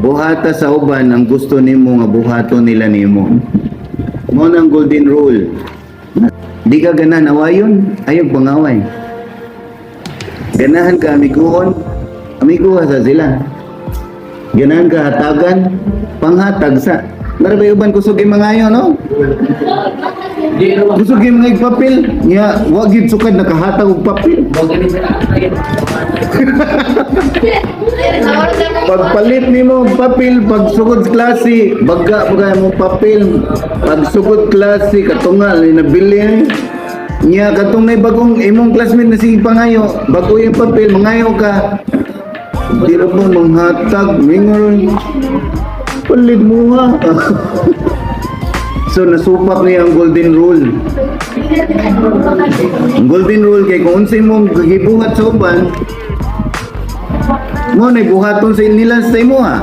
buhata sa uban ang gusto nimo nga buhaton nila nimo. Mo nang golden rule. Di ka ganan awayon, ayog pangaway. Ganahan ka amiguon, amiguha sa sila. Ganahan ka hatagan, panghatag sa. Narabay uban kusog yung mga ayo, no? Kusog yung mga papel. Nga, wag yun sukad nakahatag og papel. Pagpalit nimo og papel, pagsugod klase, baga mo papel. Pagsugod klase, katungal, nabili. Nya katong may bagong imong classmate na sige pangayo, bago yung papel, mangayo ka. Di na mo manghatag, mingon. Palit mo ha. So nasupak niya ang golden rule. Ang golden rule kay kung unsay mong gibuhat sa uban, mo na buhaton sa nila sa imo ha.